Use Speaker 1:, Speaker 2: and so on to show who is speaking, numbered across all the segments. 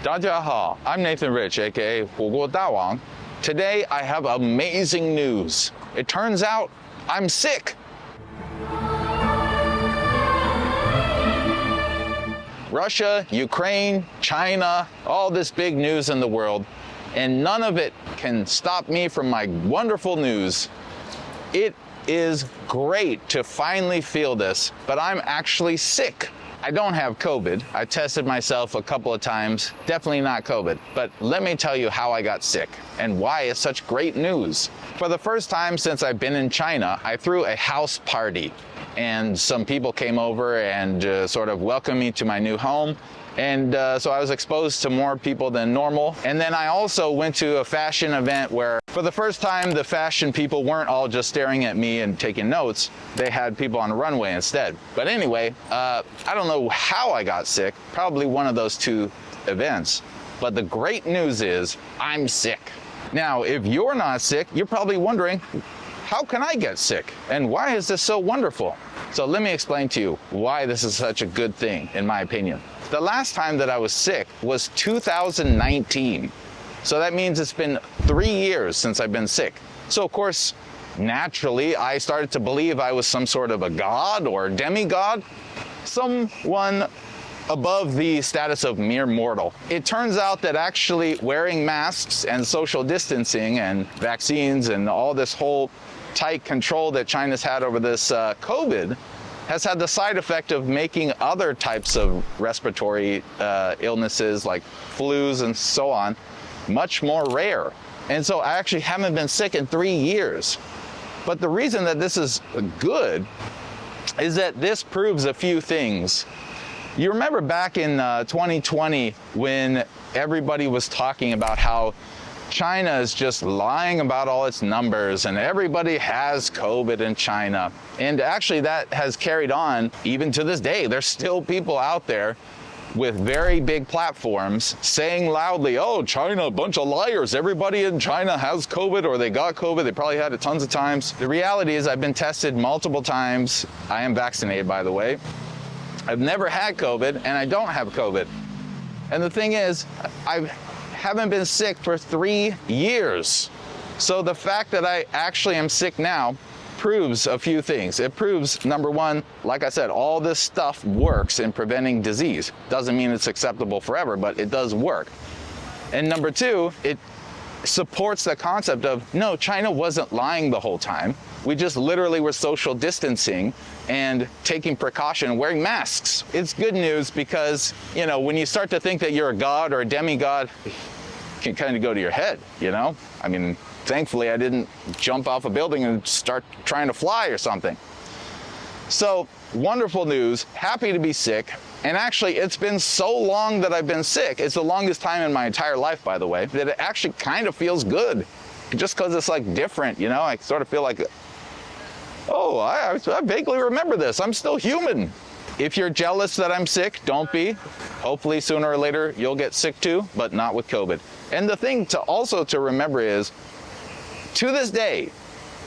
Speaker 1: 大家好, I'm Nathan Rich, aka 火锅大王. Today I have amazing news. It turns out I'm sick. Russia, Ukraine, China, all this big news in the world, and none of it can stop me from my wonderful news. It is great to finally feel this, but I'm actually sick. I don't have COVID. I tested myself a couple of times, definitely not COVID. But let me tell you how I got sick and why it's such great news. For the first time since I've been in China, I threw a house party and some people came over and sort of welcomed me to my new home. And so I was exposed to more people than normal. And then I also went to a fashion event where for the first time, the fashion people weren't all just staring at me and taking notes. They had people on the runway instead. But anyway, I don't know how I got sick, probably one of those two events. But the great news is I'm sick. Now, if you're not sick, you're probably wondering, how can I get sick? And why is this so wonderful? So let me explain to you why this is such a good thing, in my opinion. The last time that I was sick was 2019. So that means it's been 3 years since I've been sick. So of course, naturally, I started to believe I was some sort of a god or demigod, someone above the status of mere mortal. It turns out that actually wearing masks and social distancing and vaccines and all this whole tight control that China's had over this COVID has had the side effect of making other types of respiratory illnesses like flus and so on much more rare. And so I actually haven't been sick in 3 years. But the reason that this is good is that this proves a few things. You remember back in 2020 when everybody was talking about how China is just lying about all its numbers and everybody has COVID in China. And actually that has carried on even to this day. There's still people out there with very big platforms saying loudly, oh, China, a bunch of liars. Everybody in China has COVID or they got COVID. They probably had it tons of times. The reality is I've been tested multiple times. I am vaccinated, by the way. I've never had COVID and I don't have COVID. And the thing is, I haven't been sick for 3 years. So the fact that I actually am sick now proves a few things. It proves, number one, like I said, all this stuff works in preventing disease. Doesn't mean it's acceptable forever, but it does work. And number two, it supports the concept of, no, China wasn't lying the whole time. We just literally were social distancing and taking precaution, wearing masks. It's good news because, you know, when you start to think that you're a god or a demigod, it can kind of go to your head, you know? I mean, thankfully I didn't jump off a building and start trying to fly or something. So, wonderful news, happy to be sick. And actually, it's been so long that I've been sick. It's the longest time in my entire life, by the way, that it actually kind of feels good. Just because it's like different, you know? I sort of feel like, oh, I vaguely remember this. I'm still human. If you're jealous that I'm sick, don't be. Hopefully sooner or later you'll get sick too, but not with COVID. And the thing to also to remember is, to this day,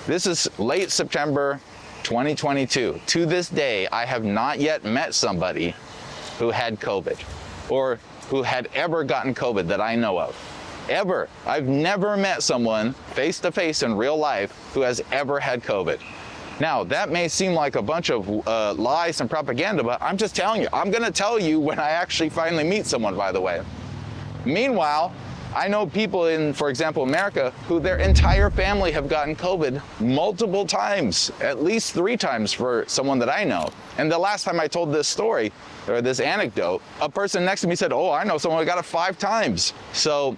Speaker 1: this is late September 2022. To this day, I have not yet met somebody who had COVID or who had ever gotten COVID that I know of. Ever. I've never met someone face to face in real life who has ever had COVID. Now, that may seem like a bunch of lies and propaganda, but I'm just telling you, I'm going to tell you when I actually finally meet someone, by the way. Meanwhile, I know people in, for example, America, who their entire family have gotten COVID multiple times, at least 3 times for someone that I know. And the last time I told this story, or this anecdote, a person next to me said, oh, I know someone who got it 5 times. So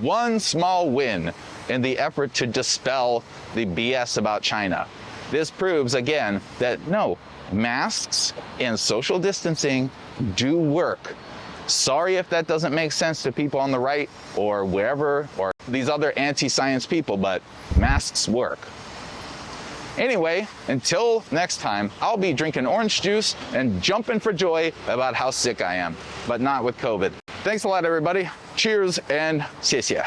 Speaker 1: one small win in the effort to dispel the BS about China. This proves, again, that no, masks and social distancing do work. Sorry if that doesn't make sense to people on the right or wherever, or these other anti-science people, but masks work. Anyway, until next time, I'll be drinking orange juice and jumping for joy about how sick I am, but not with COVID. Thanks a lot, everybody. Cheers and 谢谢.